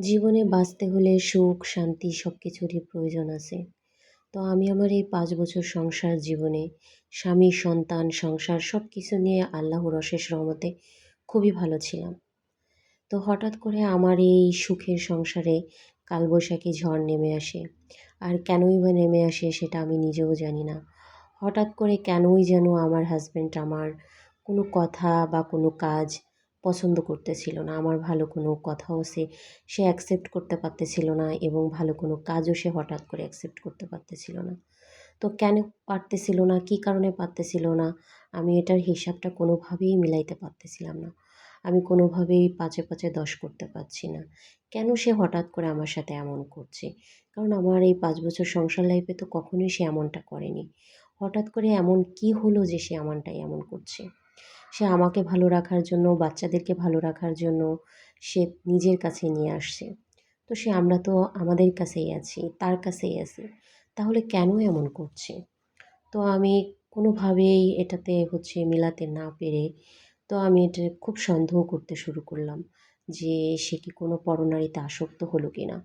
জীবনে বাঁচতে হলে সুখ, শান্তি সব কিছুরই প্রয়োজন আছে। তো আমি আমার এই ৫ বছর সংসার জীবনে স্বামী, সন্তান, সংসার সব কিছু নিয়ে আল্লাহর অশেষ রহমতে খুবই ভালো ছিলাম। তো হঠাৎ করে আমার এই সুখের সংসারে কালবৈশাখী ঝড় নেমে আসে। আর কেনই বা নেমে আসে সেটা আমি নিজেও জানি না। হঠাৎ করে কেনই যেন আমার হাসব্যান্ড আমার কোনো কথা বা কোনো কাজ পছন্দ করতেছিল না। আমার ভালো কোনো কথাও সে অ্যাকসেপ্ট করতে পারতেছিল না এবং ভালো কোনো কাজও সে হঠাৎ করে অ্যাকসেপ্ট করতে পারতেছিল না। তো কেন পারতেছিল না, কী কারণে পারতেছিল না, আমি এটার হিসাবটা কোনোভাবেই মিলাইতে পারতেছিলাম না। আমি কোনোভাবেই পাঁচে পাঁচে ১০ করতে পারছি না। কেন সে হঠাৎ করে আমার সাথে এমন করছে? কারণ আমার এই ৫ বছর সংসার লাইফে তো কখনোই সে এমনটা করেনি। হঠাৎ করে এমন কী হলো যে সে এমনটাই এমন করছে? সে আমাকে ভালো রাখার জন্য, বাচ্চাদেরকে ভালো রাখার জন্য সে নিজের কাছে নিয়ে আসছে। তো আমরা তো আমাদের কাছেই আছি, তার কাছেই আছি। তাহলে কেন এমন করছে? তো আমি কোনোভাবেই এটাতে মিলাতে না পেরে তো আমি এটা খুব সন্দেহ করতে শুরু করলাম যে সে কি কোনো পরনারীতে আসক্ত হলো কিনা।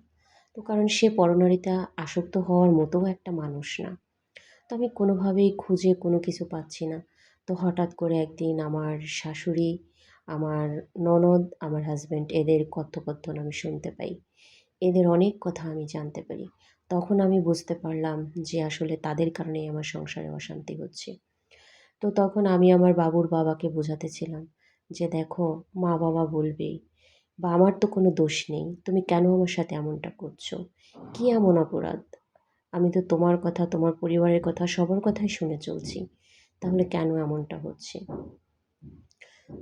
তো কারণ সে পরনারীতে আসক্ত হওয়ার মতোও একটা মানুষ না। তো আমি কোনোভাবেই খুঁজে কোনো কিছু পাচ্ছি না। তো হঠাৎ করে একদিন আমার শাশুড়ি, আমার ননদ, আমার হাসব্যান্ড এদের কথোপকথন আমি শুনতে পাই। এদের অনেক কথা আমি জানতে পারি। তখন আমি বুঝতে পারলাম যে আসলে তাদের কারণেই আমার সংসারে অশান্তি হচ্ছে। তো তখন আমি আমার বাবুর বাবাকে বোঝাতেছিলাম যে, "দেখো, মা-বাবা বলবেই বা আমার তো কোনো দোষ নেই। তুমি কেন আমার সাথে এমনটা করছো? কী এমন অপরাধ? আমি তো তোমার কথা, তোমার পরিবারের কথা সবার কথাই শুনে চলছি। তাহলে কেন এমনটা হচ্ছে?"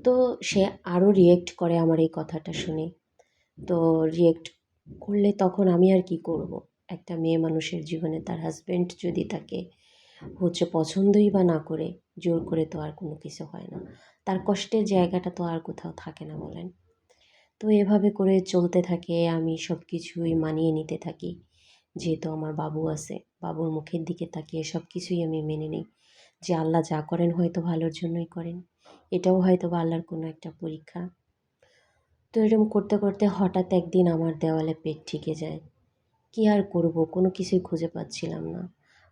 তো সে আরও রিঅ্যাক্ট করে আমার এই কথাটা শুনে। তো রিঅ্যাক্ট করলে তখন আমি আর কি করব? একটা মেয়ে মানুষের জীবনে তার হাসব্যান্ড যদি তাকে পছন্দই বা না করে, জোর করে তো আর কোনো কিছু হয় না। তার কষ্টের জায়গাটা তো আর কোথাও থাকে না বলেন? তো এভাবে করে চলতে থাকে, আমি সব কিছুই মানিয়ে নিতে থাকি। যেহেতু আমার বাবু আছে, বাবুর মুখের দিকে তাকিয়ে সব কিছুই আমি মেনে নিই যে আল্লাহ যা করেন হয়তো ভালোর জন্যই করেন। এটাও হয়তোবা আল্লাহর কোনো একটা পরীক্ষা। তো এরকম করতে করতে হঠাৎ একদিন আমার দেওয়ালে পেট ঠেকে যায়। কী আর করব? কোনো কিছুই খুঁজে পাচ্ছিলাম না।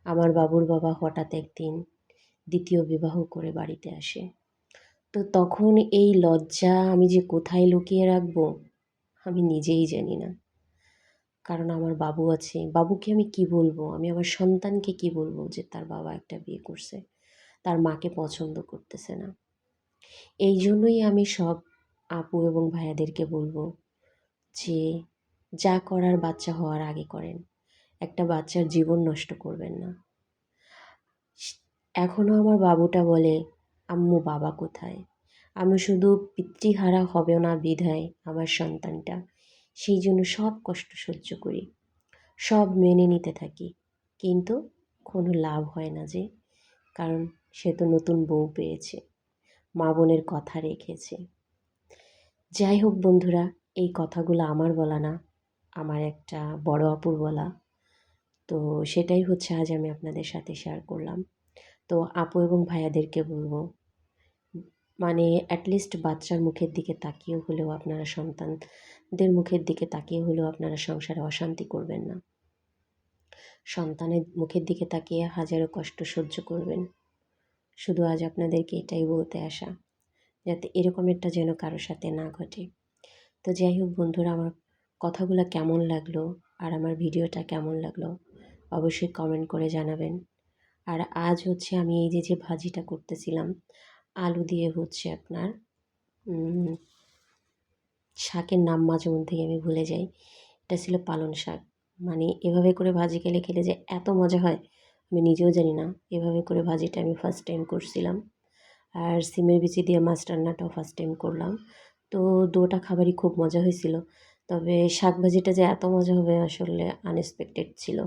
আমার বাবুর বাবা হঠাৎ একদিন দ্বিতীয় বিবাহ করে বাড়িতে আসে। তো তখন এই লজ্জা আমি যে কোথায় লুকিয়ে রাখবো আমি নিজেই জানি না। কারণ আমার বাবু আছে। বাবুকে আমি কি বলবো? আমি আমার সন্তানকে কি বলবো যে তার বাবা একটা বিয়ে করছে, তার মাকে পছন্দ করতেছে না। এই জন্যই আমি সব আপু এবং ভাইয়াদেরকে বলবো যে যা করার বাচ্চা হওয়ার আগে করেন। একটা বাচ্চার জীবন নষ্ট করবেন না। এখনও আমার বাবুটা বলে, "আম্মু বাবা কোথায়?" আমি শুধু পিতৃহারা হবে না বিধায় আমার সন্তানটা, সেই জন্য সব কষ্ট সহ্য করি, সব মেনে নিতে থাকি। কিন্তু কোনো লাভ হয় না যে, কারণ সে তো নতুন বউ পেয়েছে, মা বোনের কথা রেখেছে। যাই হোক বন্ধুরা, এই কথাগুলো আমার বলা না, আমার একটা বড় আপুর বলা। তো সেটাই আজ আমি আপনাদের সাথে শেয়ার করলাম। তো আপু এবং ভাইয়াদেরকে বলবো, মানে অ্যাটলিস্ট বাচ্চার মুখের দিকে তাকিয়ে হলেও আপনারা সন্তানদের মুখের দিকে তাকিয়ে হলেও আপনারা সংসারে অশান্তি করবেন না। সন্তানের মুখের দিকে তাকিয়ে হাজারো কষ্ট সহ্য করবেন। শুধু আজ আপনাদেরকে এটাই বলতে আসা, যাতে এরকম একটা যেন কারো সাথে না ঘটে। তো যাই হোক বন্ধুরা, আমার কথাগুলো কেমন লাগলো আর আমার ভিডিওটা কেমন লাগলো অবশ্যই কমেন্ট করে জানাবেন। আর আজ আমি এই যে ভাজিটা করতেছিলাম আলু দিয়ে আপনার শাকের নাম মাঝে মধ্যেই আমি ভুলে যাই। এটা ছিল পালং শাক। মানে এভাবে করে ভাজি খেলে যে এত মজা হয় আমি নিজেও জানি না। এভাবে করে ভাজিটা আমি ফার্স্ট টাইম করছিলাম। আর সিমের বিচি দিয়ে মাছ রান্নাটাও ফার্স্ট টাইম করলাম। তো দুটো খাবারই খুব মজা হয়েছিল। তবে শাক ভাজিটা যে এত মজা হবে আসলে আনএক্সপেক্টেড ছিল।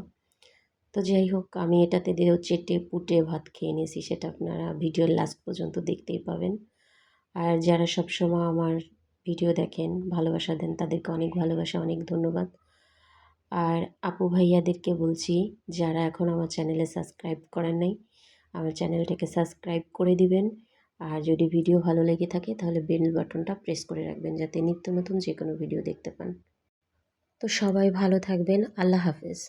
তো যাই হোক, আমি এটাতে দিয়েও চেটে পুটে ভাত খেয়ে নিয়েছি, সেটা আপনারা ভিডিওর লাস্ট পর্যন্ত দেখতেই পাবেন। আর যারা সবসময় আমার ভিডিও দেখেন, ভালোবাসা দেন, তাদেরকে অনেক ভালোবাসা, অনেক ধন্যবাদ। আর আপু ভাইয়াদেরকে বলছি, যারা এখন আমার চ্যানেলে সাবস্ক্রাইব করেন নাই, আমার চ্যানেলটাকে সাবস্ক্রাইব করে দিবেন। আর যদি ভিডিও ভালো লেগে থাকে তাহলে বেল বাটনটা প্রেস করে রাখবেন, যাতে নিত্য নতুন যে কোনো ভিডিও দেখতে পান। তো সবাই ভালো থাকবেন। আল্লাহ হাফেজ।